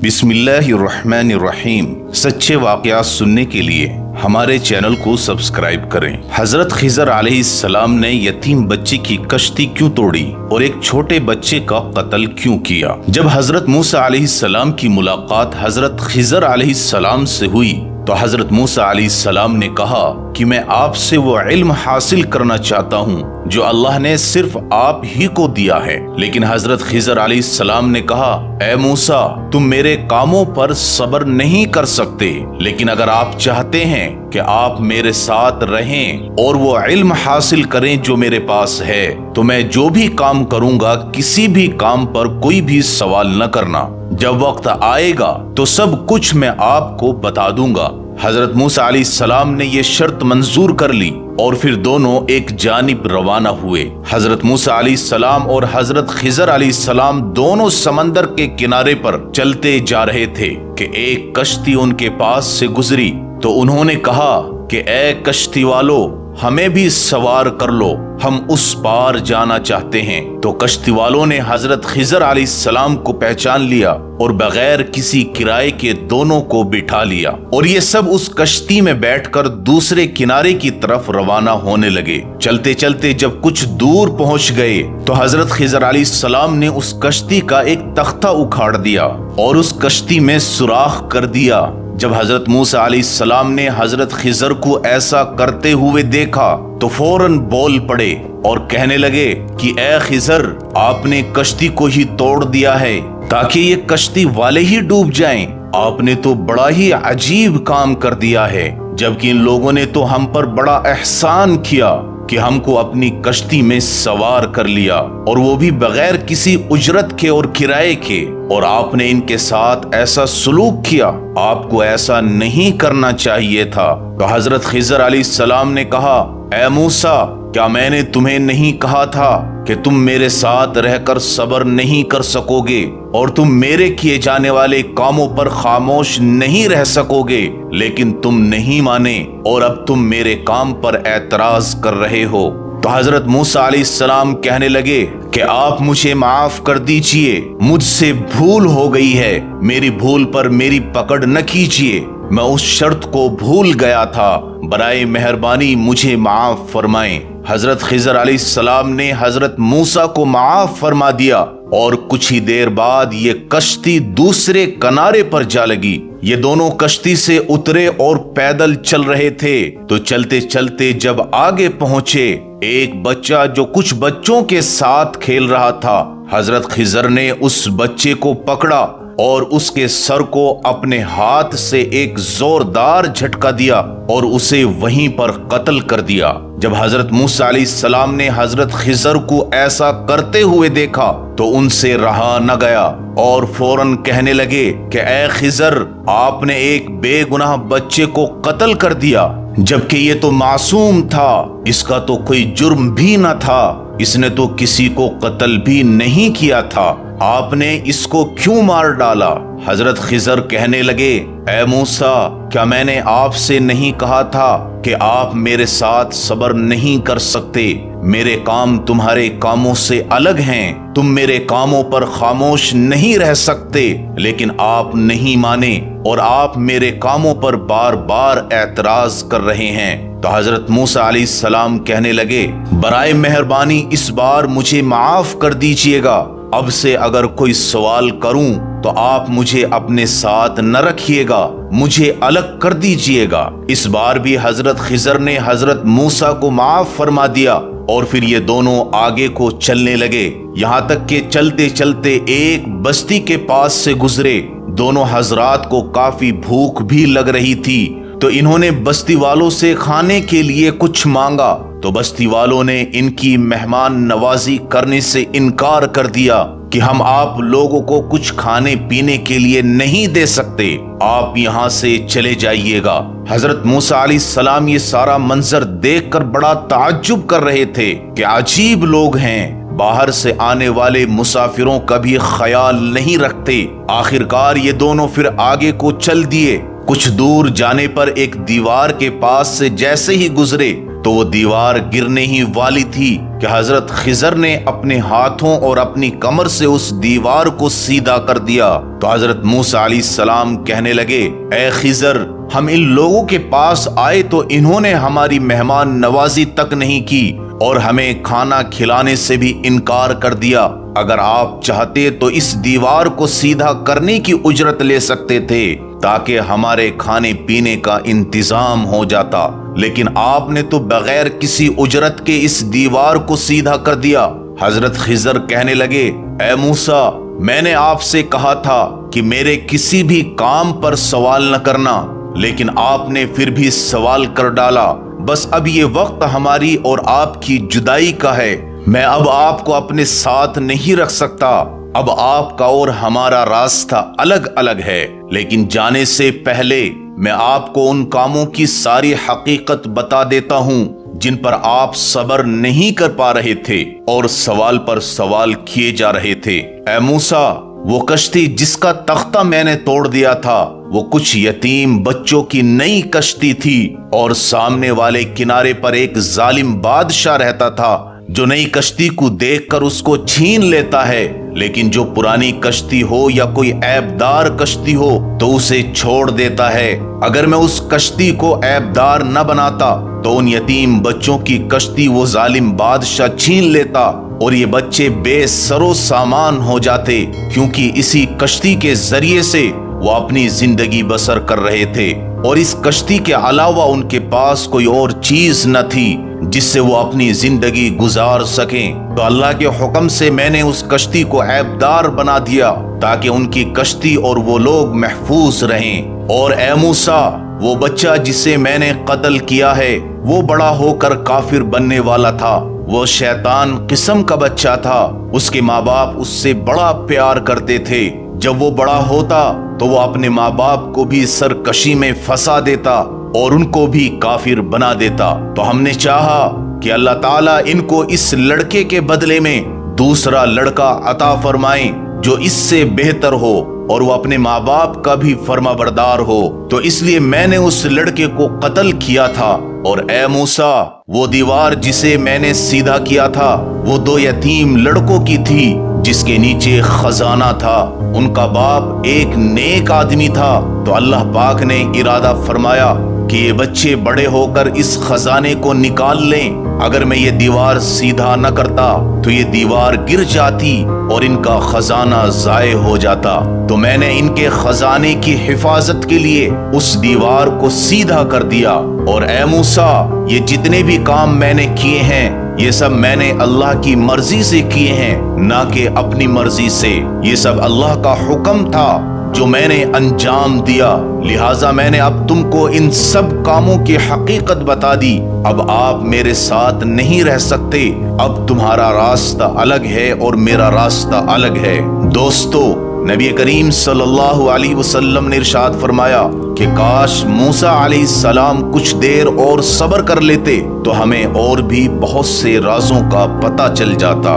बिस्मिल्लाहिर्रहमानिर्रहीम। सच्चे वाक़यात सुनने के लिए हमारे चैनल को सब्सक्राइब करें। हजरत खिजर अलैहिस्सलाम ने यतीम बच्चे की कश्ती क्यों तोड़ी और एक छोटे बच्चे का कत्ल क्यों किया? जब हजरत मूसा अलैहिस्सलाम की मुलाकात हजरत खिजर अलैहिस्सलाम से हुई तो हजरत मूसा अलैहिस्सलाम ने कहा कि मैं आपसे वो इल्म हासिल करना चाहता हूँ जो अल्लाह ने सिर्फ आप ही को दिया है। लेकिन हजरत खिजर अलैहिस्सलाम ने कहा, ए मूसा, तुम मेरे कामों पर सब्र नहीं कर सकते, लेकिन अगर आप चाहते हैं कि आप मेरे साथ रहें और वो इल्म हासिल करें जो मेरे पास है, तो मैं जो भी काम करूंगा किसी भी काम पर कोई भी सवाल न करना। जब वक्त आएगा तो सब कुछ मैं आपको बता दूंगा। हजरत मूसा अलैहिस्सलाम ने ये शर्त मंजूर कर ली और फिर दोनों एक जानिब रवाना हुए। हजरत मूसा अलैहिस्सलाम और हजरत खिजर अलैहिस्सलाम दोनों समंदर के किनारे पर चलते जा रहे थे कि एक कश्ती उनके पास से गुजरी तो उन्होंने कहा कि ए कश्ती वालों, हमें भी सवार कर लो, हम उस पार जाना चाहते हैं। तो कश्ती वालों ने हजरत खिजर अलैहिस्सलाम को पहचान लिया और बगैर किसी किराए के दोनों को बिठा लिया और ये सब उस कश्ती में बैठकर दूसरे किनारे की तरफ रवाना होने लगे। चलते चलते जब कुछ दूर पहुंच गए तो हजरत खिजर अलैहिस्सलाम ने उस कश्ती का एक तख्ता उखाड़ दिया और उस कश्ती में सुराख कर दिया। जब हजरत मूसा अलैहिस्सलाम ने हजरत खिजर को ऐसा करते हुए देखा तो फौरन बोल पड़े और कहने लगे कि ए खिजर, आपने कश्ती को ही तोड़ दिया है ताकि ये कश्ती वाले ही डूब जाएं। आपने तो बड़ा ही अजीब काम कर दिया है, जबकि इन लोगों ने तो हम पर बड़ा एहसान किया कि हमको अपनी कश्ती में सवार कर लिया और वो भी बगैर किसी उजरत के और किराए के, और आपने इनके साथ ऐसा सलूक किया। आपको ऐसा नहीं करना चाहिए था। तो हजरत खिजर अलैहिस्सलाम ने कहा, ए मूसा, क्या मैंने तुम्हें नहीं कहा था कि तुम मेरे साथ रहकर सब्र नहीं कर सकोगे और तुम मेरे किए जाने वाले कामों पर खामोश नहीं रह सकोगे? लेकिन तुम नहीं माने और अब तुम मेरे काम पर एतराज कर रहे हो। तो हजरत मूसा अलैहिस्सलाम कहने लगे कि आप मुझे माफ कर दीजिए, मुझसे भूल हो गई है, मेरी भूल पर मेरी पकड़ न कीजिए, मैं उस शर्त को भूल गया था, बराए मेहरबानी मुझे माफ फरमाएं। हजरत खिजर अलैहिस्सलाम ने हजरत मूसा को माफ फरमा दिया और कुछ ही देर बाद ये कश्ती दूसरे किनारे पर जा लगी। ये दोनों कश्ती से उतरे और पैदल चल रहे थे। तो चलते चलते जब आगे पहुंचे, एक बच्चा जो कुछ बच्चों के साथ खेल रहा था, हजरत खिजर ने उस बच्चे को पकड़ा और उसके सर को अपने हाथ से एक जोरदार झटका दिया और उसे वहीं पर कत्ल कर दिया। जब हजरत मूसा अलैहिस्सलाम ने हजरत खिजर को ऐसा करते हुए देखा तो उनसे रहा न गया और फौरन कहने लगे कि ए खिजर, आपने एक बेगुनाह बच्चे को कत्ल कर दिया, जबकि ये तो मासूम था, इसका तो कोई जुर्म भी न था, इसने तो किसी को कत्ल भी नहीं किया था, आपने इसको क्यों मार डाला? हजरत खिजर कहने लगे, ए मूसा, क्या मैंने आपसे नहीं कहा था कि आप मेरे साथ सब्र नहीं कर सकते? मेरे काम तुम्हारे कामों से अलग हैं, तुम मेरे कामों पर खामोश नहीं रह सकते, लेकिन आप नहीं माने और आप मेरे कामों पर बार बार एतराज कर रहे हैं। तो हजरत मूसा अलैहिस्सलाम कहने लगे, बराए मेहरबानी इस बार मुझे माफ कर दीजिएगा, अब से अगर कोई सवाल करूं तो आप मुझे अपने साथ न रखिएगा, मुझे अलग कर दीजिएगा। इस बार भी हजरत खिजर ने हजरत मूसा को माफ फरमा दिया और फिर ये दोनों आगे को चलने लगे। यहाँ तक कि चलते चलते एक बस्ती के पास से गुजरे। दोनों हजरात को काफी भूख भी लग रही थी, तो इन्होंने बस्ती वालों से खाने के लिए कुछ मांगा तो बस्ती वालों ने इनकी मेहमान नवाजी करने से इनकार कर दिया कि हम आप लोगों को कुछ खाने पीने के लिए नहीं दे सकते, आप यहाँ से चले जाइएगा। हजरत मूसा अलैहिस्सलाम ये सारा मंजर देखकर बड़ा ताज्जुब कर रहे थे कि अजीब लोग हैं, बाहर से आने वाले मुसाफिरों का भी ख्याल नहीं रखते। आखिरकार ये दोनों फिर आगे को चल दिए। कुछ दूर जाने पर एक दीवार के पास से जैसे ही गुजरे تو وہ دیوار گرنے ہی والی تھی کہ حضرت خضر نے اپنے ہاتھوں اور اپنی کمر سے اس دیوار کو سیدھا کر دیا۔ تو حضرت موسیٰ علیہ السلام کہنے لگے، اے خضر، ہم ان لوگوں کے پاس آئے تو انہوں نے ہماری مہمان نوازی تک نہیں کی اور ہمیں کھانا کھلانے سے بھی انکار کر دیا۔ اگر آپ چاہتے تو اس دیوار کو سیدھا کرنے کی اجرت لے سکتے تھے تاکہ ہمارے کھانے پینے کا انتظام ہو جاتا، لیکن آپ نے تو بغیر کسی اجرت کے اس دیوار کو سیدھا کر دیا۔ حضرت خضر کہنے لگے، اے موسیٰ، میں نے آپ سے کہا تھا کہ میرے کسی بھی کام پر سوال نہ کرنا، لیکن آپ نے پھر بھی سوال کر ڈالا۔ بس اب یہ وقت ہماری اور آپ کی جدائی کا ہے، میں اب آپ کو اپنے ساتھ نہیں رکھ سکتا۔ اب آپ کا اور ہمارا راستہ الگ الگ ہے، لیکن جانے سے پہلے میں آپ کو ان کاموں کی ساری حقیقت بتا دیتا ہوں جن پر آپ صبر نہیں کر پا رہے تھے اور سوال پر سوال کیے جا رہے تھے۔ اے موسیٰ، وہ کشتی جس کا تختہ میں نے توڑ دیا تھا وہ کچھ یتیم بچوں کی نئی کشتی تھی، اور سامنے والے کنارے پر ایک ظالم بادشاہ رہتا تھا جو نئی کشتی کو دیکھ کر اس کو چھین لیتا ہے، لیکن جو پرانی کشتی ہو یا کوئی عیب دار کشتی ہو تو اسے چھوڑ دیتا ہے۔ اگر میں اس کشتی کو عیب دار نہ بناتا تو ان یتیم بچوں کی کشتی وہ ظالم بادشاہ چھین لیتا اور یہ بچے بے سر و سامان ہو جاتے، کیونکہ اسی کشتی کے ذریعے سے وہ اپنی زندگی بسر کر رہے تھے، اور اس کشتی کے علاوہ ان کے پاس کوئی اور چیز نہ تھی جس سے وہ اپنی زندگی گزار سکیں۔ تو اللہ کے حکم سے میں نے اس کشتی کو عیب دار بنا دیا تاکہ ان کی کشتی اور وہ لوگ محفوظ رہیں۔ اور اے موسیٰ، وہ بچہ جسے میں نے قتل کیا ہے وہ بڑا ہو کر کافر بننے والا تھا، وہ شیطان قسم کا بچہ تھا، اس کے ماں باپ اس سے بڑا پیار کرتے تھے۔ جب وہ بڑا ہوتا تو وہ اپنے ماں باپ کو بھی سرکشی میں پھنسا دیتا اور ان کو بھی کافر بنا دیتا۔ تو ہم نے چاہا کہ اللہ تعالیٰ ان کو اس لڑکے کے بدلے میں دوسرا لڑکا عطا فرمائیں جو اس سے بہتر ہو اور وہ اپنے ماں باپ کا بھی فرما بردار ہو، تو اس لیے میں نے اس لڑکے کو قتل کیا تھا۔ اور اے موسیٰ، وہ دیوار جسے میں نے سیدھا کیا تھا وہ دو یتیم لڑکوں کی تھی جس کے نیچے خزانہ تھا، ان کا باپ ایک نیک آدمی تھا۔ تو اللہ پاک نے ارادہ فرمایا کہ یہ بچے بڑے ہو کر اس خزانے کو نکال لیں۔ اگر میں یہ دیوار سیدھا نہ کرتا تو یہ دیوار گر جاتی اور ان کا خزانہ ضائع ہو جاتا، تو میں نے ان کے خزانے کی حفاظت کے لیے اس دیوار کو سیدھا کر دیا۔ اور اے موسیٰ، یہ جتنے بھی کام میں نے کیے ہیں یہ سب میں نے اللہ کی مرضی سے کیے ہیں، نہ کہ اپنی مرضی سے۔ یہ سب اللہ کا حکم تھا جو میں نے انجام دیا، لہٰذا میں نے اب تم کو ان سب کاموں کی حقیقت بتا دی۔ اب آپ میرے ساتھ نہیں رہ سکتے، اب تمہارا راستہ الگ ہے اور میرا راستہ الگ ہے۔ دوستو، نبی کریم صلی اللہ علیہ وسلم نے ارشاد فرمایا کہ کاش موسیٰ علیہ السلام کچھ دیر اور صبر کر لیتے تو ہمیں اور بھی بہت سے رازوں کا پتہ چل جاتا۔